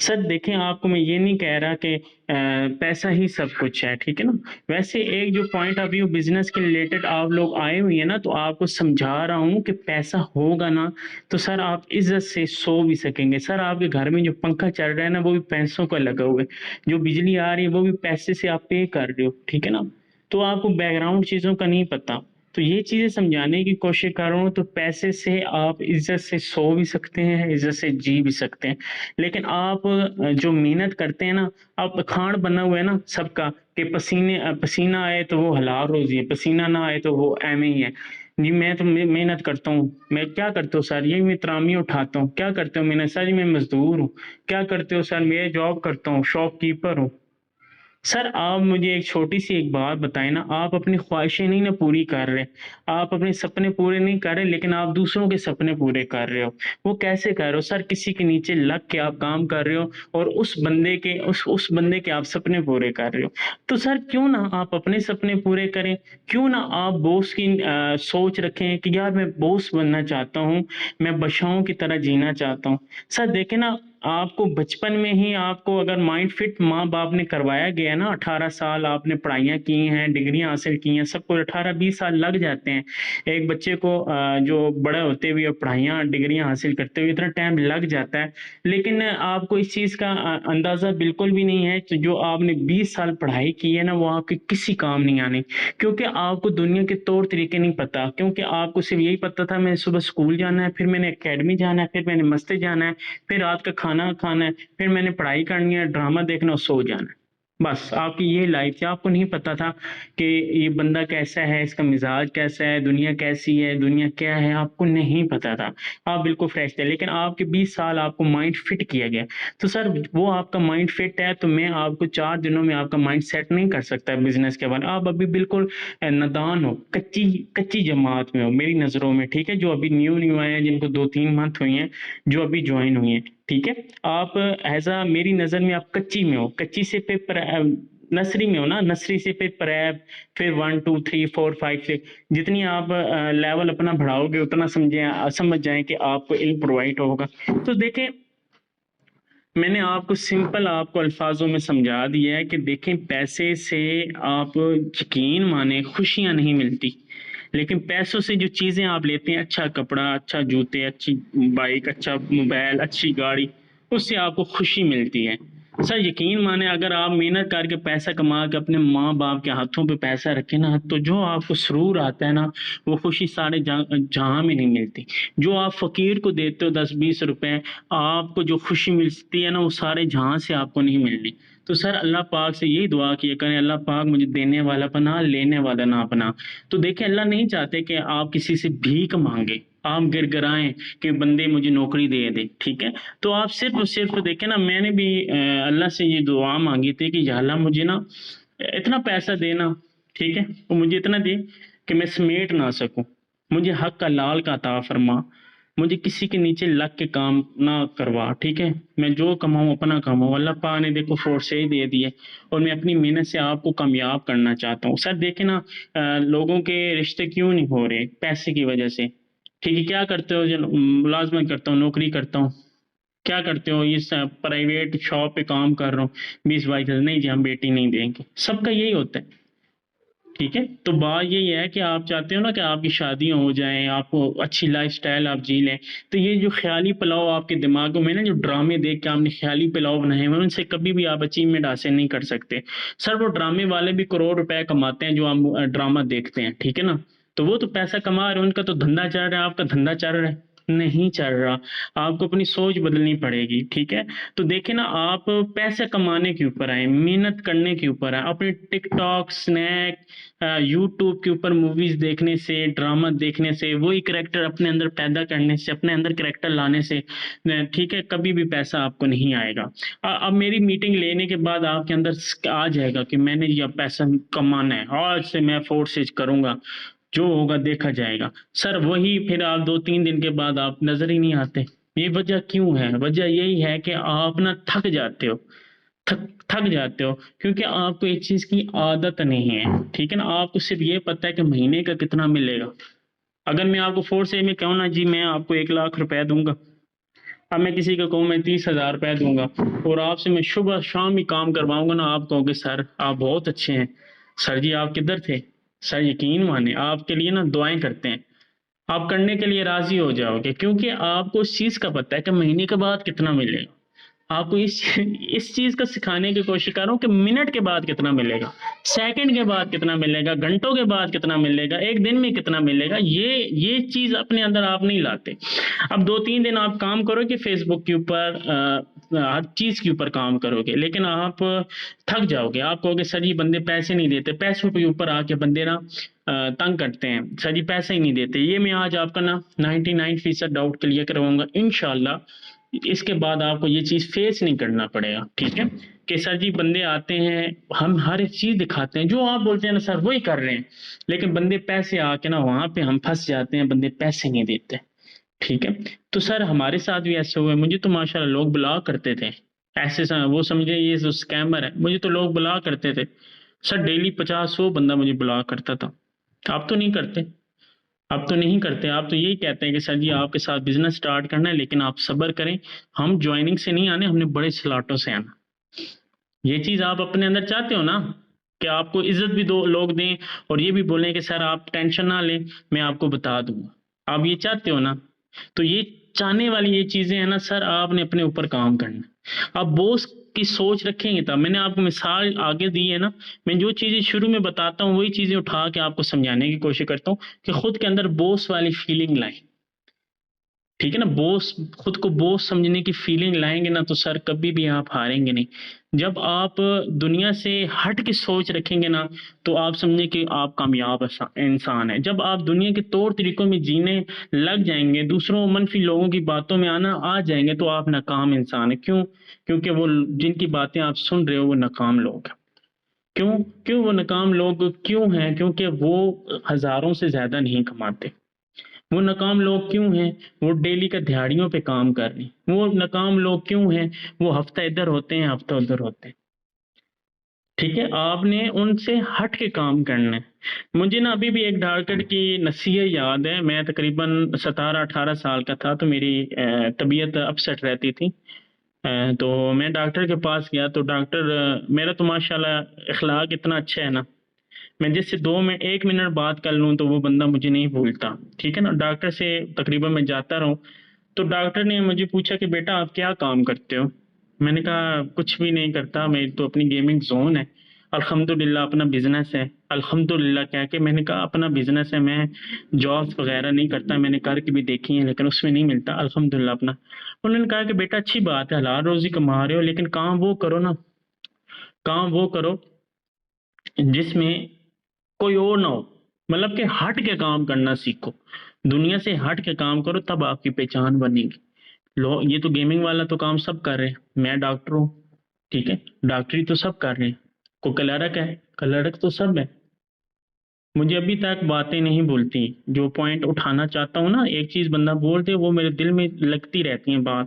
سر دیکھیں آپ کو میں یہ نہیں کہہ رہا کہ پیسہ ہی سب کچھ ہے، ٹھیک ہے نا. ویسے ایک جو پوائنٹ آف ویو بزنس کے ریلیٹڈ آپ لوگ آئے ہوئی ہیں نا، تو آپ کو سمجھا رہا ہوں کہ پیسہ ہوگا نا تو سر آپ عزت سے سو بھی سکیں گے. سر آپ کے گھر میں جو پنکھا چل رہا ہے نا وہ بھی پیسوں کا لگا ہوا ہے، جو بجلی آ رہی ہے وہ بھی پیسے سے آپ پے کر رہے ہو، ٹھیک ہے نا. تو آپ کو بیک گراؤنڈ چیزوں کا نہیں پتا. تو یہ چیزیں سمجھانے کی کوشش کر رہا ہوں. تو پیسے سے آپ عزت سے سو بھی سکتے ہیں، عزت سے جی بھی سکتے ہیں. لیکن آپ جو محنت کرتے ہیں نا، آپ کھان بنا ہوا ہے نا سب کا کہ پسینہ آئے تو وہ حلال روزی ہے، پسینہ نہ آئے تو وہ ایم ہی ہے. جی میں تو محنت کرتا ہوں. میں کیا کرتا ہوں سر؟ یہ میں ترامی اٹھاتا ہوں. کیا کرتے ہوں میں نے سر؟ جی میں مزدور ہوں. کیا کرتے ہو سر؟ میں جاب کرتا ہوں، شاپ کیپر ہوں. سر آپ مجھے ایک چھوٹی سی ایک بات بتائیں نا، آپ اپنی خواہشیں نہیں نا پوری کر رہے، آپ اپنے سپنے پورے نہیں کر رہے، لیکن آپ دوسروں کے سپنے پورے کر رہے ہو. وہ کیسے کر رہے ہو سر؟ کسی کے نیچے لگ کے آپ کام کر رہے ہو اور اس بندے کے آپ سپنے پورے کر رہے ہو. تو سر کیوں نہ آپ اپنے سپنے پورے کریں؟ کیوں نہ آپ بوس کی سوچ رکھیں کہ یار میں بوس بننا چاہتا ہوں، میں بادشاہوں کی طرح جینا چاہتا ہوں. سر دیکھیں نا، آپ کو بچپن میں ہی آپ کو اگر مائنڈ فٹ ماں باپ نے کروایا گیا نا، 18 سال آپ نے پڑھائیاں کی ہیں، ڈگریاں حاصل کی ہیں، سب کو 18-20 سال لگ جاتے ہیں. ایک بچے کو جو بڑا ہوتے ہوئے پڑھائیاں ڈگریاں حاصل کرتے ہوئے اتنا ٹائم لگ جاتا ہے. لیکن آپ کو اس چیز کا اندازہ بالکل بھی نہیں ہے کہ جو آپ نے 20 سال پڑھائی کی ہے نا وہ آپ کے کسی کام نہیں آنے، کیونکہ آپ کو دنیا کے طور طریقے نہیں پتا. کیونکہ آپ کو صرف یہی پتا تھا میں صبح اسکول جانا ہے، پھر میں نے اکیڈمی جانا ہے، پھر میں نے مسجد جانا ہے، پھر رات کا کھانا کھانا ہے، پھر میں نے پڑھائی کرنی ہے، ڈرامہ دیکھنا اور سو جانا ہے. بس آپ کی یہ لائف تھی. آپ کو نہیں پتا تھا کہ یہ بندہ کیسا ہے، اس کا مزاج کیسا ہے، دنیا کیسی ہے، دنیا کیا ہے، آپ کو نہیں پتا تھا. آپ بالکل فریش تھے. لیکن آپ کے 20 سال آپ کو مائنڈ فٹ کیا گیا. تو سر وہ آپ کا مائنڈ فٹ ہے تو میں آپ کو 4 دنوں میں آپ کا مائنڈ سیٹ نہیں کر سکتا بزنس کے بارے میں. آپ ابھی بالکل نادان ہو، کچی جماعت میں ہو میری نظروں میں، ٹھیک ہے. جو ابھی نیو آئے ہیں، جن کو 2-3 منتھ ہوئی ہیں، جو ابھی جوائن ہوئی ہیں، ٹھیک ہے. آپ ایزا میری نظر میں آپ کچی میں ہو، کچی سے پہ نرسری میں ہو نا، نرسری سے پھر پریب، پھر 1 2 3 4 5 6 جتنی آپ لیول اپنا بڑھاؤ گے اتنا سمجھ جائیں کہ آپ کو علم پرووائڈ ہوگا. تو دیکھیں میں نے آپ کو سمپل آپ کو الفاظوں میں سمجھا دیا ہے کہ دیکھیں پیسے سے آپ یقین مانیں خوشیاں نہیں ملتی، لیکن پیسوں سے جو چیزیں آپ لیتے ہیں، اچھا کپڑا، اچھا جوتے، اچھی بائک، اچھا موبائل، اچھی گاڑی، اس سے آپ کو خوشی ملتی ہے. سر یقین مانیں اگر آپ محنت کر کے پیسہ کما کے اپنے ماں باپ کے ہاتھوں پہ پیسہ رکھیں نا، تو جو آپ کو سرور آتا ہے نا وہ خوشی سارے جہاں میں نہیں ملتی. جو آپ فقیر کو دیتے ہو 10-20 روپے، آپ کو جو خوشی ملتی ہے نا وہ سارے جہاں سے آپ کو نہیں ملنی. تو سر اللہ پاک سے یہی دعا کیا کریں، اللہ پاک مجھے دینے والا بنا، لینے والا نہ بنا. تو دیکھیں اللہ نہیں چاہتے کہ آپ کسی سے بھیک مانگے، آپ گر گرائیں کہ بندے مجھے نوکری دے دے، ٹھیک ہے. تو آپ صرف اور صرف دیکھیں نا، میں نے بھی اللہ سے یہ دعا مانگی تھی کہ یا اللہ مجھے نا اتنا پیسہ دینا، ٹھیک ہے، وہ مجھے اتنا دے کہ میں سمیٹ نہ سکوں. مجھے حق کا لال کا عطا فرما، مجھے کسی کے نیچے لگ کے کام نہ کروا، ٹھیک ہے. میں جو کماؤں اپنا کماؤں. اللہ پاک نے دیکھو فورس ہی دے دی ہے، اور میں اپنی محنت سے آپ کو کامیاب کرنا چاہتا ہوں. سر دیکھیں نا لوگوں کے رشتے کیوں نہیں ہو رہے؟ پیسے کی وجہ سے. ٹھیک ہے، کیا کرتے ہو؟ ملازمت کرتا ہوں، نوکری کرتا ہوں. کیا کرتے ہو؟ یہ پرائیویٹ شاپ پہ کام کر رہا ہوں، 20-22 ہزار. نہیں جی ہم بیٹی نہیں دیں گے. سب کا یہی ہوتا ہے، ٹھیک ہے. تو بات یہی ہے کہ آپ چاہتے ہو نا کہ آپ کی شادیاں ہو جائیں، آپ کو اچھی لائف سٹائل آپ جی لیں. تو یہ جو خیالی پلاؤ آپ کے دماغوں میں نا، جو ڈرامے دیکھ کے آپ نے خیالی پلاؤ بنائے ہوئے، ان سے کبھی بھی آپ اچیومنٹ حاصل نہیں کر سکتے. سر وہ ڈرامے والے بھی کروڑ روپے کماتے ہیں جو ہم ڈرامہ دیکھتے ہیں، ٹھیک ہے نا. تو وہ تو پیسہ کما رہے ہیں، ان کا تو دھندا چل رہا ہے. آپ کا دھندا چل رہا ہے؟ نہیں چل رہا. آپ کو اپنی سوچ بدلنی پڑے گی، ٹھیک ہے. تو دیکھیں نا، آپ پیسے کمانے کے اوپر آئے، محنت کرنے کے اوپر آئے. اپنے ٹک ٹاک، اسنیک، یوٹیوب کے اوپر موویز دیکھنے سے، ڈرامہ دیکھنے سے، وہی کریکٹر اپنے اندر پیدا کرنے سے، اپنے اندر کریکٹر لانے سے، ٹھیک ہے، کبھی بھی پیسہ آپ کو نہیں آئے گا. اب میری میٹنگ لینے کے بعد آپ کے اندر آ جائے گا کہ میں نے یہ پیسہ کمانا ہے، آج سے میں فورسز کروں گا، جو ہوگا دیکھا جائے گا. سر وہی پھر آپ 2-3 دن کے بعد آپ نظر ہی نہیں آتے. یہ وجہ کیوں ہے؟ وجہ یہی ہے کہ آپ نا تھک جاتے ہو، تھک جاتے ہو، کیونکہ آپ کو ایک چیز کی عادت نہیں ہے، ٹھیک ہے نا. آپ کو صرف یہ پتہ ہے کہ مہینے کا کتنا ملے گا. اگر میں آپ کو فورس میں کہوں نا جی میں آپ کو 1 لاکھ روپے دوں گا، اب میں کسی کو کہوں میں 30,000 روپے دوں گا اور آپ سے میں صبح شام ہی کام کرواؤں گا نا، آپ کہو گے سر آپ بہت اچھے ہیں، سر جی آپ کدھر تھے، سر یقین مانے آپ کے لیے نا دعائیں کرتے ہیں، آپ کرنے کے لیے راضی ہو جاؤ گے، کیونکہ آپ کو اس چیز کا پتہ ہے کہ مہینے کے بعد کتنا ملے گا۔ آپ کو اس چیز کا سکھانے کی کوشش کر رہا ہوں کہ منٹ کے بعد کتنا ملے گا، سیکنڈ کے بعد کتنا ملے گا، گھنٹوں کے بعد کتنا ملے گا، ایک دن میں کتنا ملے گا، یہ چیز اپنے اندر آپ نہیں لاتے۔ اب 2-3 دن آپ کام کرو گے فیس بک کے اوپر، ہر چیز کے اوپر کام کرو گے، لیکن آپ تھک جاؤ گے، آپ کہو گے سر جی بندے پیسے نہیں دیتے، پیسوں کے اوپر آ کے بندے نا تنگ کرتے ہیں، سر جی پیسے ہی نہیں دیتے۔ یہ میں آج آپ کا نا 99% ڈاؤٹ کلیئر کرواؤں گا انشاءاللہ۔ اس کے بعد آپ کو یہ چیز فیس نہیں کرنا پڑے گا، ٹھیک ہے؟ کہ سر جی بندے آتے ہیں، ہم ہر ایک چیز دکھاتے ہیں، جو آپ بولتے ہیں نا سر وہی کر رہے ہیں، لیکن بندے پیسے آ کے نا وہاں پہ ہم پھنس جاتے ہیں، بندے پیسے نہیں دیتے، ٹھیک ہے؟ تو سر ہمارے ساتھ بھی ایسے ہوئے، مجھے تو ماشاءاللہ لوگ بلاک کرتے تھے، ایسے وہ سمجھے یہ جو اسکیمر ہے، مجھے تو لوگ بلاک کرتے تھے سر، ڈیلی 50-100 بندہ مجھے بلاک کرتا تھا۔ آپ تو نہیں کرتے، آپ تو نہیں کرتے، آپ تو یہی کہتے ہیں کہ سر جی آپ کے ساتھ بزنس سٹارٹ کرنا ہے، لیکن آپ صبر کریں، ہم جوائننگ سے نہیں آنے، ہم نے بڑے سلاٹوں سے آنا۔ یہ چیز آپ اپنے اندر چاہتے ہو نا کہ آپ کو عزت بھی دو لوگ دیں، اور یہ بھی بولیں کہ سر آپ ٹینشن نہ لیں میں آپ کو بتا دوں گا، آپ یہ چاہتے ہو نا؟ تو یہ چاہنے والی یہ چیزیں ہیں نا سر، آپ نے اپنے اوپر کام کرنا ہے۔ آپ بوس کی سوچ رکھیں گے تب، میں نے آپ کو مثال آگے دی ہے نا، میں جو چیزیں شروع میں بتاتا ہوں وہی چیزیں اٹھا کے آپ کو سمجھانے کی کوشش کرتا ہوں کہ خود کے اندر بوس والی فیلنگ لائیں، ٹھیک ہے نا؟ بوس، خود کو بوس سمجھنے کی فیلنگ لائیں گے نا تو سر کبھی بھی آپ ہاریں گے نہیں۔ جب آپ دنیا سے ہٹ کے سوچ رکھیں گے نا تو آپ سمجھیں کہ آپ کامیاب انسان ہیں۔ جب آپ دنیا کے طور طریقوں میں جینے لگ جائیں گے، دوسروں منفی لوگوں کی باتوں میں آنا آ جائیں گے، تو آپ ناکام انسان ہیں۔ کیوں؟ کیونکہ وہ جن کی باتیں آپ سن رہے ہو وہ ناکام لوگ ہیں۔ کیوں وہ ناکام لوگ کیوں ہیں؟ کیونکہ وہ ہزاروں سے زیادہ نہیں کماتے۔ وہ ناکام لوگ کیوں ہیں؟ وہ ڈیلی کا دہاڑیوں پہ کام کر رہے ہیں۔ وہ ناکام لوگ کیوں ہیں؟ وہ ہفتہ ادھر ہوتے ہیں، ہفتہ ادھر ہوتے ہیں، ٹھیک ہے؟ آپ نے ان سے ہٹ کے کام کرنا ہے۔ مجھے نا ابھی بھی ایک ڈاکٹر کی نصیحت یاد ہے، میں تقریباً 17-18 سال کا تھا، تو میری طبیعت اپسیٹ رہتی تھی، تو میں ڈاکٹر کے پاس گیا، تو ڈاکٹر میرا تو ماشاءاللہ اخلاق اتنا اچھا ہے نا، میں جس سے 1 منٹ بات کر لوں تو وہ بندہ مجھے نہیں بھولتا، ٹھیک ہے نا؟ ڈاکٹر سے تقریباً میں جاتا رہوں، تو ڈاکٹر نے مجھے پوچھا کہ بیٹا آپ کیا کام کرتے ہو؟ میں نے کہا کچھ بھی نہیں کرتا، میری تو اپنی گیمنگ زون ہے، الحمدللہ اپنا بزنس ہے، الحمدللہ کہہ کے میں نے کہا اپنا بزنس ہے، میں جابس وغیرہ نہیں کرتا، میں نے کر کے بھی دیکھی ہیں لیکن اس میں نہیں ملتا، الحمدللہ اپنا۔ انہوں نے کہا کہ بیٹا اچھی بات ہے، حلال روزی کما رہے ہو، لیکن کام وہ کرو نا، کام وہ کرو جس میں کوئی اور نہ ہو، مطلب کہ ہٹ کے کام کرنا سیکھو، دنیا سے ہٹ کے کام کرو، تب آپ کی پہچان بنے گی۔ یہ تو گیمنگ والا تو کام سب کر رہے ہیں، میں ڈاکٹر ہوں، ٹھیک ہے؟ ڈاکٹری تو سب کر رہے ہیں، کوئی کلرک ہے، کلرک تو سب ہے۔ مجھے ابھی تک باتیں نہیں بھولتی، جو پوائنٹ اٹھانا چاہتا ہوں نا، ایک چیز بندہ بولتے وہ میرے دل میں لگتی رہتی ہیں بات،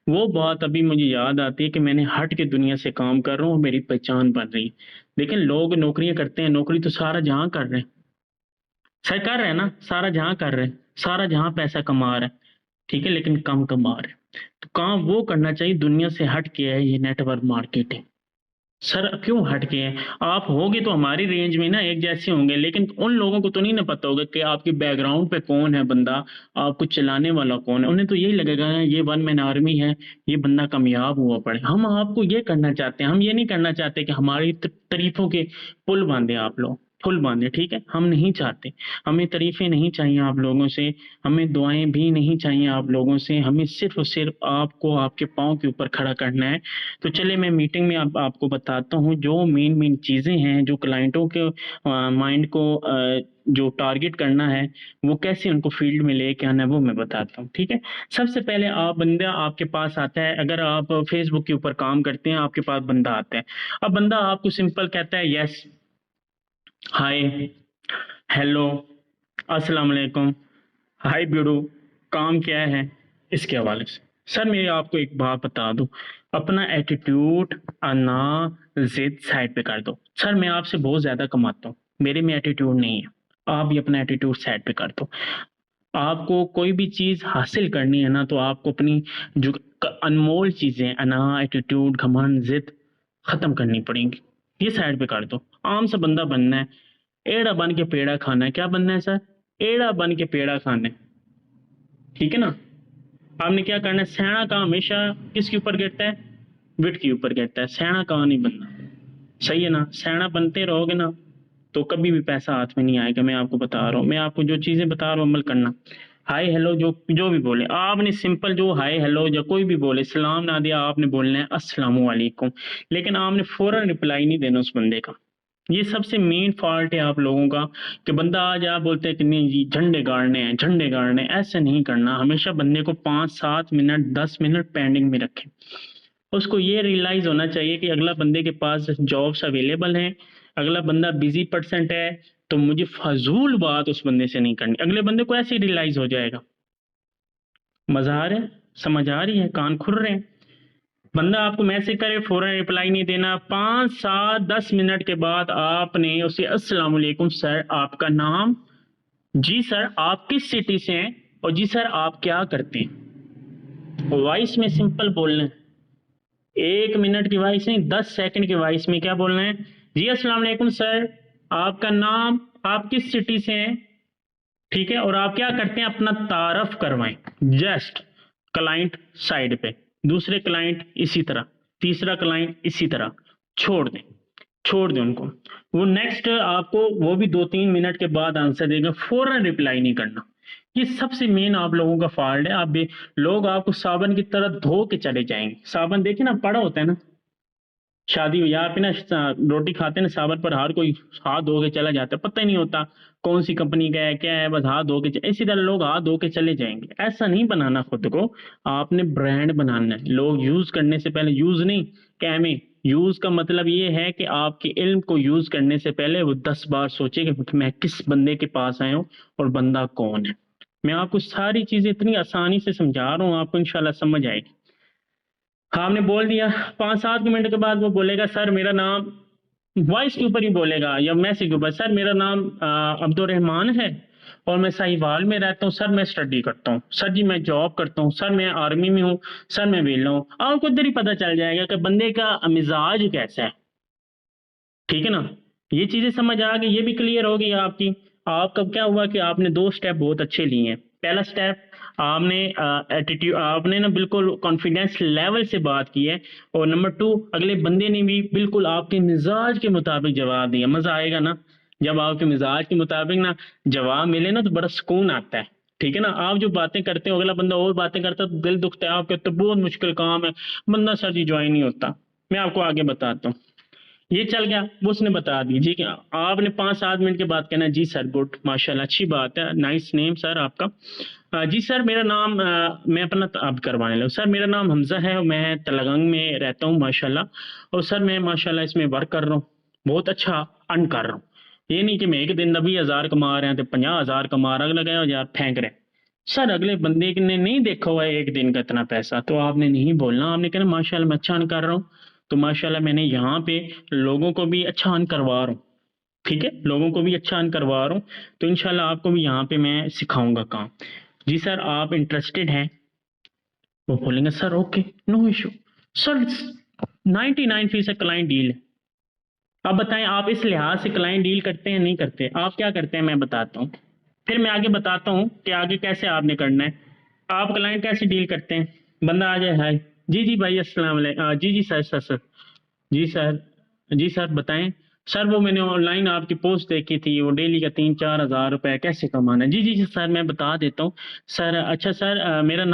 وہ بات ابھی مجھے یاد آتی ہے کہ میں نے ہٹ کے دنیا سے کام کر رہا ہوں، میری پہچان بن رہی ہے۔ لیکن لوگ نوکریاں کرتے ہیں، نوکری تو سارا جہاں کر رہے ہیں، سر کر رہے ہیں نا، سارا جہاں کر رہے ہیں، سارا جہاں پیسہ کما رہے ہیں، ٹھیک ہے، لیکن کم کما رہے ہیں۔ تو کام وہ کرنا چاہیے دنیا سے ہٹ کے ہے، یہ نیٹ ورک مارکیٹنگ۔ سر کیوں ہٹ کے ہیں؟ آپ ہوگے تو ہماری رینج میں نا ایک جیسے ہوں گے، لیکن ان لوگوں کو تو نہیں نہ پتہ ہوگا کہ آپ کی بیک گراؤنڈ پہ کون ہے بندہ، آپ کو چلانے والا کون ہے۔ انہیں تو یہی لگے گا یہ 1 مین آرمی ہے، یہ بندہ کامیاب ہوا پڑے۔ ہم آپ کو یہ کرنا چاہتے ہیں، ہم یہ نہیں کرنا چاہتے کہ ہماری تعریفوں کے پل باندھیں آپ لوگ، پل باندھیں، ٹھیک ہے؟ ہم نہیں چاہتے، ہمیں تعریفیں نہیں چاہیے آپ لوگوں سے، ہمیں دعائیں بھی نہیں چاہیے آپ لوگوں سے، ہمیں صرف اور صرف آپ کو آپ کے پاؤں کے اوپر کھڑا کرنا ہے۔ تو چلے میں میٹنگ میں آپ کو بتاتا ہوں جو مین چیزیں ہیں، جو کلائنٹوں کے مائنڈ کو جو ٹارگٹ کرنا ہے، وہ کیسے ان کو فیلڈ میں لے کے آنا ہے، وہ میں بتاتا ہوں، ٹھیک ہے؟ سب سے پہلے بندہ آپ کے پاس آتا ہے، اگر آپ فیس بک کے اوپر کام کرتے ہیں، آپ کے پاس بندہ آتا ہے، اب بندہ آپ کو سمپل کہتا ہے یس، ہائے، ہیلو، السلام علیکم، ہائی بیڑو، کام کیا ہے، اس کے حوالے سے۔ سر میں آپ کو ایک بات بتا دوں، اپنا ایٹیٹیوڈ، انا، ضد سائڈ پہ کر دو۔ سر میں آپ سے بہت زیادہ کماتا ہوں، میرے میں ایٹیٹیوڈ نہیں ہے، آپ بھی اپنا ایٹیٹیوڈ سائڈ پہ کر دو۔ آپ کو کوئی بھی چیز حاصل کرنی ہے نا تو آپ کو اپنی جو انمول چیزیں انا، ایٹیٹیوڈ، گھمنڈ، ضد ختم کرنی پڑیں گی. یہ سائڈ پہ کر دو. عام سا بندہ بننا ہے, ایڑا بن کے پیڑا کھانا ہے. کیا بننا ہے سر؟ ایڑا بن کے پیڑا کھانا ہے. ٹھیک ہے نا. آپ نے کیا کرنا ہے, سیاح کا ہمیشہ کس کے اوپر گرتا ہے؟ وٹ کے اوپر گرتا ہے. سیاح کا نہیں بننا. صحیح ہے نا. سیاح بنتے رہو گے نا تو کبھی بھی پیسہ ہاتھ میں نہیں آئے گا. میں آپ کو بتا رہا ہوں, میں آپ کو جو چیزیں بتا رہا ہوں عمل کرنا. ہائی ہیلو جو بھی بولے آپ نے, سمپل جو ہائی ہیلو یا کوئی بھی بولے, سلام نہ دیا آپ نے بولنا ہے السلام علیکم, لیکن آپ نے فوراً رپلائی نہیں دینا اس بندے کا. یہ سب سے مین فالٹ ہے آپ لوگوں کا کہ بندہ آج آپ بولتے ہیں کہ نہیں جی جھنڈے گاڑنے ہیں, جھنڈے گاڑنے. ایسے نہیں کرنا. ہمیشہ بندے کو 5-7 منٹ 10 منٹ پینڈنگ میں رکھیں. اس کو یہ ریئلائز ہونا چاہیے کہ اگلا بندے کے پاس جابس اویلیبل ہیں, اگلا بندہ بزی پرسنٹ ہے, تو مجھے فضول بات اس بندے سے نہیں کرنی. اگلے بندے کو ایسے ہی ریئلائز ہو جائے گا. مزہ آ رہا ہے؟ سمجھ آ رہی ہے؟ کان کھل رہے ہیں؟ بندہ آپ کو میسج کرے فوراً رپلائی نہیں دینا. 5-7-10 منٹ کے بعد آپ نے اسے السلام علیکم سر آپ کا نام, جی سر آپ کس سٹی سے ہیں, اور جی سر آپ کیا کرتے ہیں. وائس میں سمپل بولنا ہے. 1 منٹ کی وائس نہیں, 10 سیکنڈ کی وائس میں کیا بولنا ہے, جی السلام علیکم سر آپ کا نام, آپ کس سٹی سے ہیں, ٹھیک ہے, اور آپ کیا کرتے ہیں, اپنا تعارف کروائیں. جسٹ کلائنٹ سائڈ پہ, دوسرے کلائنٹ اسی طرح, تیسرا کلائنٹ اسی طرح. چھوڑ دیں ان کو. وہ نیکسٹ آپ کو وہ بھی 2-3 منٹ کے بعد آنسر دے گا. فوراً رپلائی نہیں کرنا. یہ سب سے مین آپ لوگوں کا فالٹ ہے. آپ لوگ آپ کو صابن کی طرح دھو کے چلے جائیں گے. صابن دیکھیں نا پڑا ہوتا ہے نا, شادی یا پہ نا روٹی کھاتے ہیں نا, صابن پر ہر کوئی ہاتھ دھو کے چلا جاتا ہے, پتہ ہی نہیں ہوتا کون سی کمپنی کا ہے کیا ہے, بس ہاتھ دھو کے. اسی طرح لوگ ہاتھ دھو کے چلے جائیں گے. ایسا نہیں بنانا خود کو. آپ نے برانڈ بنانا ہے. لوگ یوز کرنے سے پہلے, یوز نہیں کیمیں, یوز کا مطلب یہ ہے کہ آپ کے علم کو یوز کرنے سے پہلے وہ 10 بار سوچے کہ میں کس بندے کے پاس آیا ہوں اور بندہ کون ہے. میں آپ کو ساری چیزیں اتنی آسانی سے سمجھا رہا ہوں, آپ کو انشاءاللہ سمجھ آئے گی. آپ نے بول دیا, 5-7 منٹ کے بعد وہ بولے گا سر میرا نام, وائس کے اوپر ہی بولے گا یا میسج کے اوپر, سر میرا نام عبد الرحمان ہے اور میں ساہیوال میں رہتا ہوں, سر میں اسٹڈی کرتا ہوں, سر جی میں جاب کرتا ہوں, سر میں آرمی میں ہوں, سر میں ویلا ہوں. آپ کو ادھر ہی پتہ چل جائے گا کہ بندے کا مزاج کیسا ہے. ٹھیک ہے نا. یہ چیزیں سمجھ آ گئی, یہ بھی کلیئر ہو گئی آپ کی. آپ کا کیا ہوا کہ آپ نے 2 سٹیپ بہت اچھے لیے ہیں. پہلا سٹیپ آپ نے ایٹیٹیوڈ, آپ نے نا بالکل کانفیڈینس لیول سے بات کی ہے, اور نمبر 2 اگلے بندے نے بھی بالکل آپ کے مزاج کے مطابق جواب دیا. مزہ آئے گا نا جب آپ کے مزاج کے مطابق نا جواب ملے نا, تو بڑا سکون آتا ہے. ٹھیک ہے نا. آپ جو باتیں کرتے ہو اگلا بندہ اور باتیں کرتا ہے تو دل دکھتا ہے. آپ کہتے بہت مشکل کام ہے, بندہ سر جی جوائن نہیں ہوتا. میں آپ کو آگے بتاتا ہوں. یہ چل گیا, وہ اس نے بتا دی جی کہ آپ نے 5-7 منٹ کے بعد کہنا جی سر گڈ ماشاءاللہ اچھی بات ہے, نائس نیم سر آپ کا. جی سر میرا نام, میں اپنا اب کروانے لگا, سر میرا نام حمزہ ہے اور میں تلگنگ میں رہتا ہوں ماشاءاللہ, اور سر میں ماشاءاللہ اس میں ورک کر رہا ہوں, بہت اچھا ارن کر رہا ہوں. یہ نہیں کہ میں ایک دن 90,000 کما رہے ہیں تو 50,000 کما رہا, اگلا گیا یار پھینک رہے. سر اگلے بندے نے نہیں دیکھا ہوا ہے ایک دن کا اتنا پیسہ, تو آپ نے نہیں بولنا, آپ نے کہنا ماشاءاللہ میں اچھا ارن کر رہا ہوں, تو ماشاءاللہ میں نے یہاں پہ لوگوں کو بھی اچھا ارن کروا رہا ہوں. ٹھیک ہے, لوگوں کو بھی اچھا ارن کروا رہا ہوں, تو انشاءاللہ آپ کو بھی یہاں پہ میں سکھاؤں گا کام. جی سر آپ انٹرسٹڈ ہیں؟ وہ بولیں گے سر اوکے نو ایشو سر, 99% کلائنٹ ڈیل ہے. اب بتائیں آپ اس لحاظ سے کلائنٹ ڈیل کرتے ہیں نہیں کرتے؟ آپ کیا کرتے ہیں میں بتاتا ہوں, پھر میں آگے بتاتا ہوں کہ آگے کیسے آپ نے کرنا ہے. آپ کلائنٹ کیسے ڈیل کرتے ہیں؟ بندہ آ جائے ہائے جی بھائی السلام علیکم, جی سر جی سر بتائیں سر, وہ میں نے آن لائن آپ کی پوسٹ دیکھی تھی, وہ ڈیلی کا 3-4 ہزار روپے کیسے کمانا ہے. جی سر میں بتا دیتا ہوں سر. اچھا سر میرا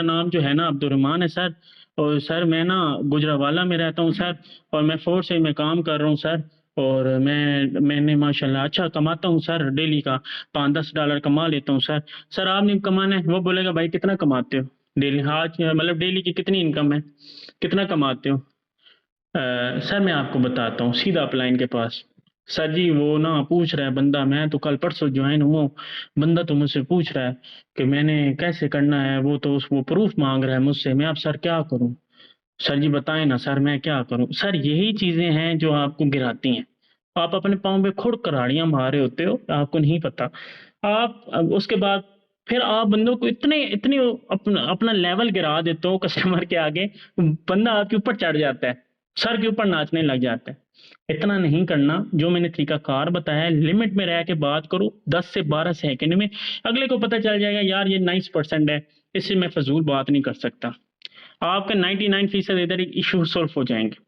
نام جو ہے نا عبد الرحمان ہے سر, اور سر میں نا گجرانوالہ میں رہتا ہوں سر, اور میں فورس سے میں کام کر رہا ہوں سر, اور میں نے ماشاءاللہ اچھا کماتا ہوں سر, ڈیلی کا $5-10 کما لیتا ہوں سر. سر آپ نے کمانا ہے؟ وہ بولے گا بھائی کتنا کماتے ہو ڈیلی, آج مطلب ڈیلی کی کتنی انکم ہے, کتنا کماتے ہو؟ سر میں آپ کو بتاتا ہوں, سیدھا اپ لائن کے پاس. سر جی وہ نا پوچھ رہا ہے بندہ, میں تو کل پرسوں جوائن ہوں, بندہ تو مجھ سے پوچھ رہا ہے کہ میں نے کیسے کرنا ہے, وہ تو وہ پروف مانگ رہا ہے مجھ سے. میں اب سر کیا کروں؟ سر جی بتائیں نا سر میں کیا کروں. سر یہی چیزیں ہیں جو آپ کو گراتی ہیں. آپ اپنے پاؤں پہ خود کراڑیاں مارے ہوتے ہو, آپ کو نہیں پتا. آپ اس کے بعد پھر آپ بندوں کو اتنی اپنا لیول گرا دیتے ہو کسٹمر کے آگے، بندہ آپ کے اوپر چڑھ جاتا ہے، سر کے اوپر ناچنے لگ جاتا ہے۔ اتنا نہیں کرنا، جو میں نے طریقہ کار بتایا ہے لمٹ میں رہ کے بات کرو، 10 سے 12 سیکنڈ میں اگلے کو پتہ چل جائے گا یار یہ 90% ہے، اس سے میں فضول بات نہیں کر سکتا، آپ کا 99% ادھر ایشو سولو ہو جائیں گے۔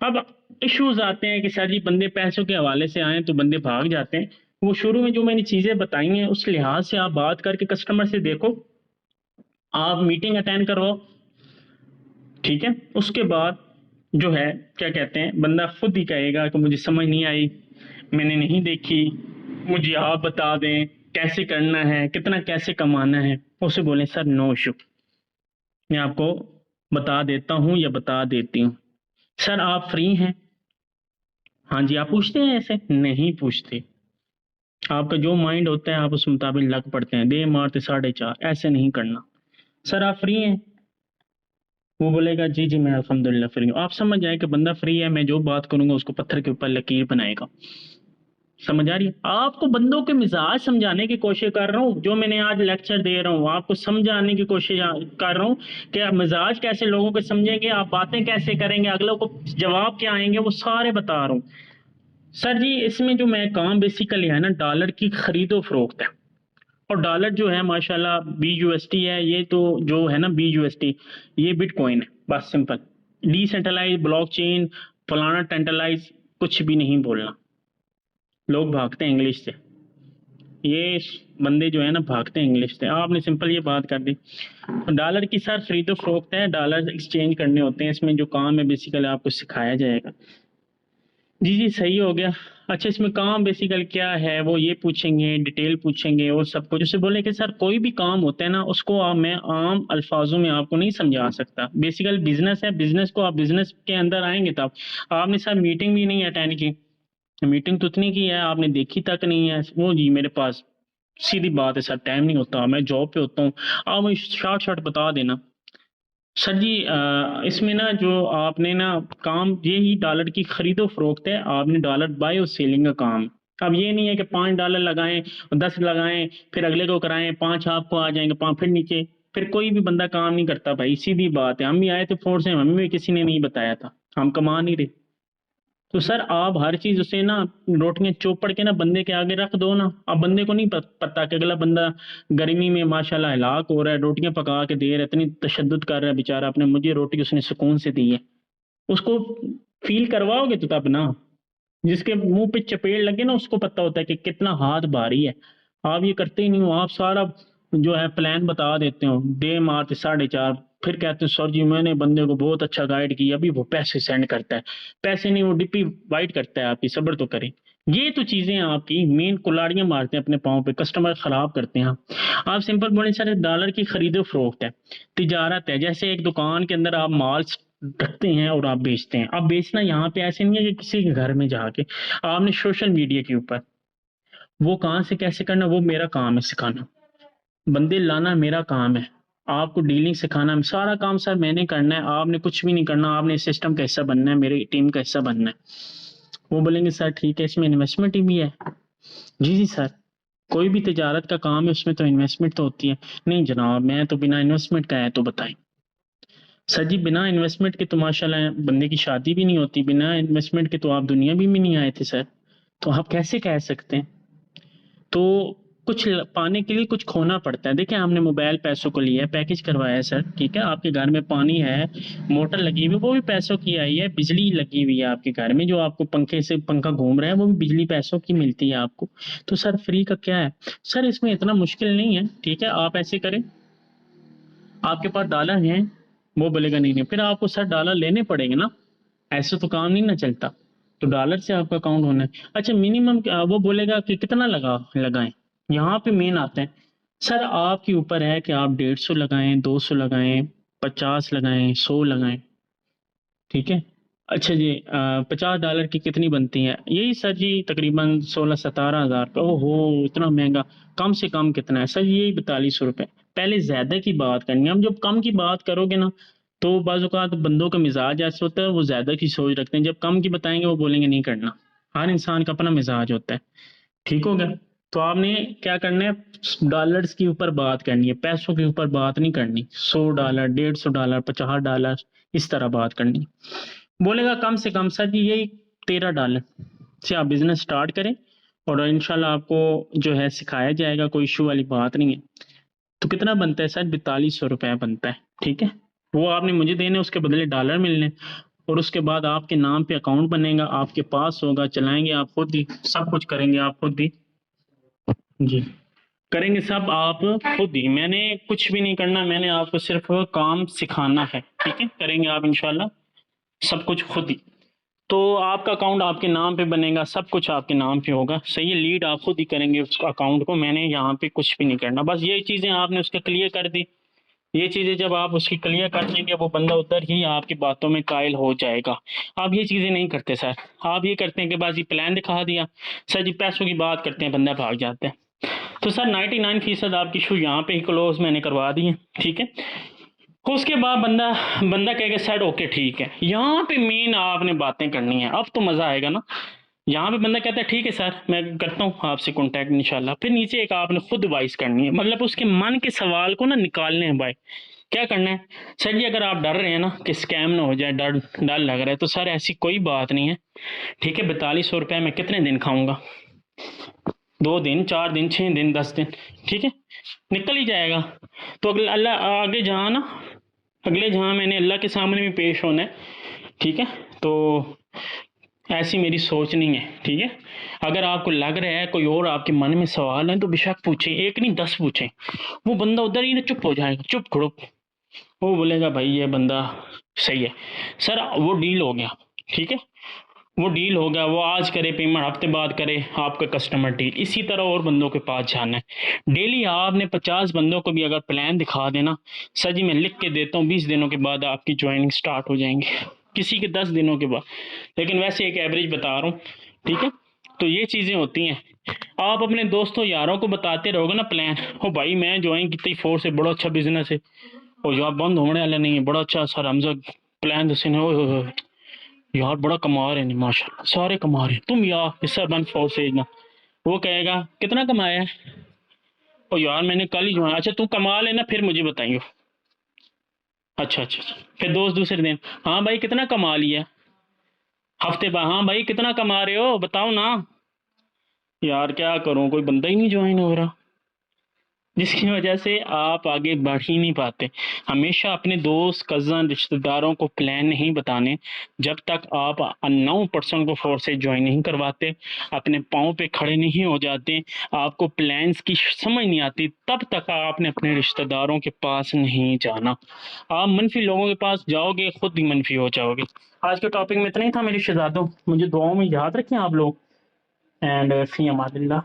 اب ایشوز آتے ہیں کہ سر جی بندے پیسوں کے حوالے سے آئیں تو بندے بھاگ جاتے ہیں، وہ شروع میں جو میں نے چیزیں بتائی ہیں اس لحاظ سے آپ بات کر کے کسٹمر سے دیکھو، آپ میٹنگ اٹینڈ کرو، ٹھیک ہے، اس کے بعد جو ہے کیا کہتے ہیں بندہ خود ہی کہے گا کہ مجھے سمجھ نہیں آئی، میں نے نہیں دیکھی، مجھے آپ بتا دیں کیسے کرنا ہے، کتنا کیسے کمانا ہے، اسے بولیں سر نو ایشو، میں آپ کو بتا دیتا ہوں یا بتا دیتی ہوں۔ سر آپ فری ہیں؟ ہاں جی، آپ پوچھتے ہیں ایسے؟ نہیں پوچھتے، آپ کا جو مائنڈ ہوتا ہے آپ اس مطابق لگ پڑتے ہیں، دے مارتے 4:30، ایسے نہیں کرنا۔ سر آپ فری ہیں؟ وہ بولے گا جی میں الحمدللہ فری ہوں، آپ سمجھ جائیں کہ بندہ فری ہے، میں جو بات کروں گا اس کو پتھر کے اوپر لکیر بنائے گا۔ سمجھ آ رہی ہے؟ آپ کو بندوں کے مزاج سمجھانے کی کوشش کر رہا ہوں، جو میں نے آج لیکچر دے رہا ہوں آپ کو سمجھانے کی کوشش کر رہا ہوں کہ مزاج کیسے لوگوں کے سمجھیں گے، آپ باتیں کیسے کریں گے، اگلوں کو جواب کیا آئیں گے، وہ سارے بتا رہا ہوں۔ سر جی اس میں جو میں کام بیسیکلی ہے نا ڈالر کی خرید و فروخت ہے، اور ڈالر جو ہے ماشاءاللہ BUSD ہے، یہ تو جو ہے نا BUSD یہ بٹ کوائن ہے، بس simple, decentralize blockchain فلانا ٹینٹلائز کچھ بھی نہیں بولنا، لوگ بھاگتے ہیں انگلش سے، یہ بندے جو ہے نا بھاگتے ہیں انگلش سے، آپ نے سمپل یہ بات کر دی۔ ڈالر کی سر خرید و فروخت ہے، ڈالر ایکسچینج کرنے ہوتے ہیں، اس میں جو کام ہے بیسیکلی آپ کو سکھایا جائے گا۔ جی صحیح ہو گیا۔ اچھا اس میں کام بیسیکل کیا ہے وہ یہ پوچھیں گے، ڈیٹیل پوچھیں گے اور سب کچھ، اسے بولے کہ سر کوئی بھی کام ہوتا ہے نا اس کو میں عام الفاظوں میں آپ کو نہیں سمجھا سکتا، بیسیکل بزنس ہے، بزنس کو آپ بزنس کے اندر آئیں گے تب آپ نے سر میٹنگ بھی نہیں اٹینڈ کی، میٹنگ تو اتنی کی ہے آپ نے دیکھی تک نہیں ہے، وہ جی میرے پاس سیدھی بات ہے سر ٹائم نہیں ہوتا، میں جاب پہ ہوتا ہوں، آپ مجھے شارٹ بتا دینا۔ سر جی اس میں نا جو آپ نے نا کام یہی ڈالر کی خرید و فروخت ہے، آپ نے ڈالر بائی اور سیلنگ کا کام، اب یہ نہیں ہے کہ $5 لگائیں 10 لگائیں پھر اگلے کو کرائیں 5 آپ کو آ جائیں گے 5 پھر نیچے، پھر کوئی بھی بندہ کام نہیں کرتا بھائی، سیدھی بات ہے، ہم بھی آئے تھے فورس سے، ہمیں بھی کسی نے نہیں بتایا تھا، ہم کما نہیں رہے، تو سر آپ ہر چیز اسے نا روٹیاں چوپڑ کے نا بندے کے آگے رکھ دو نا، اب بندے کو نہیں پتا کہ اگلا بندہ گرمی میں ماشاءاللہ ہلاک ہو رہا ہے، روٹیاں پکا کے دے رہا ہے، اتنی تشدد کر رہا ہے بیچارہ، اپنے مجھے روٹی اس نے سکون سے دی ہے، اس کو فیل کرواؤ گے تو تب نا، جس کے منہ پہ چپیڑ لگے نا اس کو پتا ہوتا ہے کہ کتنا ہاتھ بھاری ہے، آپ یہ کرتے ہی نہیں ہو، آپ سارا جو ہے پلان بتا دیتے ہو، دے مارتے 4:30، پھر کہتے ہیں سر جی میں نے بندے کو بہت اچھا گائیڈ کیا، ابھی وہ پیسے سینڈ کرتا ہے، پیسے نہیں وہ ڈپی وائٹ کرتا ہے، آپ کی صبر تو کریں، یہ تو چیزیں آپ کی مین کلاڑیاں مارتے ہیں اپنے پاؤں پہ، کسٹمر خراب کرتے ہیں آپ سمپل بولیں سر ڈالر کی خرید و فروخت ہے، تجارت ہے، جیسے ایک دکان کے اندر آپ مال رکھتے ہیں اور آپ بیچتے ہیں، اب بیچنا یہاں پہ ایسے نہیں ہے کہ کسی کے گھر میں جا کے، آپ نے سوشل میڈیا کے اوپر وہ کہاں سے کیسے کرنا وہ میرا کام ہے سکھانا، بندے لانا میرا کام ہے، آپ کو ڈیلنگ سکھانا، سارا کام سر میں نے کرنا ہے، آپ نے کچھ بھی نہیں کرنا، آپ نے سسٹم کا حصہ بننا ہے، میری ٹیم کا حصہ بننا ہے۔ وہ بولیں گے سر ٹھیک ہے اس میں انویسٹمنٹ بھی ہے، جی سر کوئی بھی تجارت کا کام ہے اس میں تو انویسٹمنٹ تو ہوتی ہے، نہیں جناب میں تو بنا انویسٹمنٹ کا ہے، تو بتائیں سر جی بنا انویسٹمنٹ کے تو ماشاءاللہ بندے کی شادی بھی نہیں ہوتی، بنا انویسٹمنٹ کے تو آپ دنیا بھی نہیں آئے تھے سر، تو آپ کیسے کہہ سکتے ہیں؟ تو کچھ پانے کے لیے کچھ کھونا پڑتا ہے، دیکھیں ہم نے موبائل پیسوں کو لیا ہے، پیکج کروایا ہے سر، ٹھیک ہے، آپ کے گھر میں پانی ہے، موٹر لگی ہوئی وہ بھی پیسوں کی آئی ہے، بجلی لگی ہوئی ہے آپ کے گھر میں، جو آپ کو پنکھے سے پنکھا گھوم رہا ہے وہ بھی بجلی پیسوں کی ملتی ہے آپ کو، تو سر فری کا کیا ہے سر، اس میں اتنا مشکل نہیں ہے، ٹھیک ہے، آپ ایسے کریں، آپ کے پاس ڈالر ہیں، وہ بولے گا نہیں پھر آپ کو سر ڈالر لینے پڑیں گے نا، ایسے تو کام نہیں نہ چلتا، تو ڈالر سے آپ کا اکاؤنٹ ہونا ہے، اچھا منیمم وہ بولے گا کہ کتنا لگائیں، یہاں پہ مین آتے ہیں، سر آپ کے اوپر ہے کہ آپ 150 لگائیں، 200 لگائیں، 50 لگائیں، 100 لگائیں، ٹھیک ہے، اچھا جی $50 کی کتنی بنتی ہے، یہی سر جی تقریباً 16-17 ہزار، او ہو اتنا مہنگا، کم سے کم کتنا ہے سر، یہی 4200 روپے، پہلے زیادہ کی بات کرنی ہے، ہم جب کم کی بات کرو گے نا تو بعض اوقات بندوں کا مزاج ایسا ہوتا ہے وہ زیادہ کی سوچ رکھتے ہیں، جب کم کی بتائیں گے وہ بولیں گے نہیں کرنا، ہر انسان کا اپنا مزاج ہوتا ہے، ٹھیک ہو گیا، تو آپ نے کیا کرنا ہے، ڈالرز کے اوپر بات کرنی ہے، پیسوں کے اوپر بات نہیں کرنی، $100 $150 $50 اس طرح بات کرنی ہے۔ بولے گا کم سے کم سر جی یہی $13 سے آپ بزنس سٹارٹ کریں اور انشاءاللہ آپ کو جو ہے سکھایا جائے گا، کوئی ایشو والی بات نہیں ہے۔ تو کتنا بنتا ہے سر؟ 4200 روپے بنتا ہے، ٹھیک ہے، وہ آپ نے مجھے دینے، اس کے بدلے ڈالر ملنے، اور اس کے بعد آپ کے نام پہ اکاؤنٹ بنے گا، آپ کے پاس ہوگا، چلائیں گے آپ خود ہی، سب کچھ کریں گے آپ خود ہی، جی کریں گے سب آپ خود ہی، میں نے کچھ بھی نہیں کرنا، میں نے آپ کو صرف کام سکھانا ہے، ٹھیک ہے، کریں گے آپ انشاءاللہ سب کچھ خود ہی۔ تو آپ کا اکاؤنٹ آپ کے نام پہ بنے گا، سب کچھ آپ کے نام پہ ہوگا، صحیح ہے، لیڈ آپ خود ہی کریں گے اس اکاؤنٹ کو، میں نے یہاں پہ کچھ بھی نہیں کرنا، بس یہ چیزیں آپ نے اس کے کلیئر کر دی، یہ چیزیں جب آپ اس کی کلیئر کر دیں گے وہ بندہ ادھر ہی آپ کی باتوں میں قائل ہو جائے گا۔ آپ یہ چیزیں نہیں کرتے سر، آپ یہ کرتے ہیں کہ بس یہ پلان دکھا دیا سر جی، پیسوں کی بات کرتے ہیں، بندہ بھاگ جاتا ہے۔ تو سر 99% آپ کی ایشو یہاں پہ ہی کلوز میں نے کروا دی ہے، ٹھیک ہے۔ اس کے بعد بندہ کہے گا سر اوکے ٹھیک ہے، یہاں پہ مین آپ نے باتیں کرنی ہیں، اب تو مزہ آئے گا نا۔ یہاں پہ بندہ کہتا ہے ٹھیک ہے سر میں کرتا ہوں آپ سے کانٹیکٹ انشاءاللہ، پھر نیچے ایک آپ نے خود وائس کرنی ہے، مطلب اس کے من کے سوال کو نا نکالنے ہیں بھائی، کیا کرنا ہے سر جی، اگر آپ ڈر رہے ہیں نا کہ اسکیم نہ ہو جائے، ڈر لگ رہا ہے، تو سر ایسی کوئی بات نہیں ہے، ٹھیک ہے، 4200 روپے میں کتنے دن کھاؤں گا؟ 2 دن 4 دن 6 دن 10 دن، ٹھیک ہے، نکل ہی جائے گا۔ تو اللہ آگے جہاں نا، اگلے جہاں میں نے اللہ کے سامنے بھی پیش ہونا ہے، ٹھیک ہے، تو ایسی میری سوچ نہیں ہے، ٹھیک ہے۔ اگر آپ کو لگ رہا ہے کوئی اور آپ کے من میں سوال ہے تو بے شک پوچھیں، ایک نہیں 10 پوچھیں، وہ بندہ ادھر ہی نا چپ ہو جائے گا، چپ کھڑو، وہ بولے گا بھائی یہ بندہ صحیح ہے سر، وہ ڈیل ہو گیا، ٹھیک ہے، وہ ڈیل ہوگا، وہ آج کرے پیمنٹ ہفتے بعد کرے، آپ کا کسٹمر ڈیل اسی طرح اور بندوں کے پاس جانا ہے ڈیلی۔ آپ نے 50 بندوں کو بھی اگر پلان دکھا دینا سر جی، میں لکھ کے دیتا ہوں 20 دنوں کے بعد آپ کی جوائننگ سٹارٹ ہو جائیں گے، کسی کے 10 دنوں کے بعد، لیکن ویسے ایک ایوریج بتا رہا ہوں، ٹھیک ہے۔ تو یہ چیزیں ہوتی ہیں، آپ اپنے دوستوں یاروں کو بتاتے رہو گے نا پلان، او بھائی میں جوائن کی فورس سے بڑا اچھا بزنس ہے، اور یار بند ہونے والا نہیں ہے، بڑا اچھا سر حمزہ پلان دسے نے، یار بڑا کما رہے ہیں ماشاء اللہ، سارے کما رہے ہیں، تم یار حصہ بند فور سے نا، وہ کہے گا کتنا کمایا ہے، او یار میں نے کل ہی جو ہے، اچھا تو کما لینا پھر مجھے بتائیے، اچھا اچھا اچھا، پھر دوست دوسرے دن، ہاں بھائی کتنا کما لیا ہفتے بعد، ہاں بھائی کتنا کما رہے ہو بتاؤ نا، یار کیا کروں کوئی بندہ ہی نہیں جوائن ہو رہا، جس کی وجہ سے آپ آگے بڑھ ہی نہیں پاتے۔ ہمیشہ اپنے دوست کزن رشتہ داروں کو پلان نہیں بتانے جب تک آپ 9% کو فورس سے جوائن نہیں کرواتے، اپنے پاؤں پہ کھڑے نہیں ہو جاتے، آپ کو پلانس کی سمجھ نہیں آتی، تب تک آپ نے اپنے رشتہ داروں کے پاس نہیں جانا۔ آپ منفی لوگوں کے پاس جاؤ گے خود ہی منفی ہو جاؤ گے۔ آج کے ٹاپک میں اتنا ہی تھا میرے شہزادوں، مجھے دعاؤں میں یاد رکھیں آپ لوگ، اینڈ فی امان اللہ۔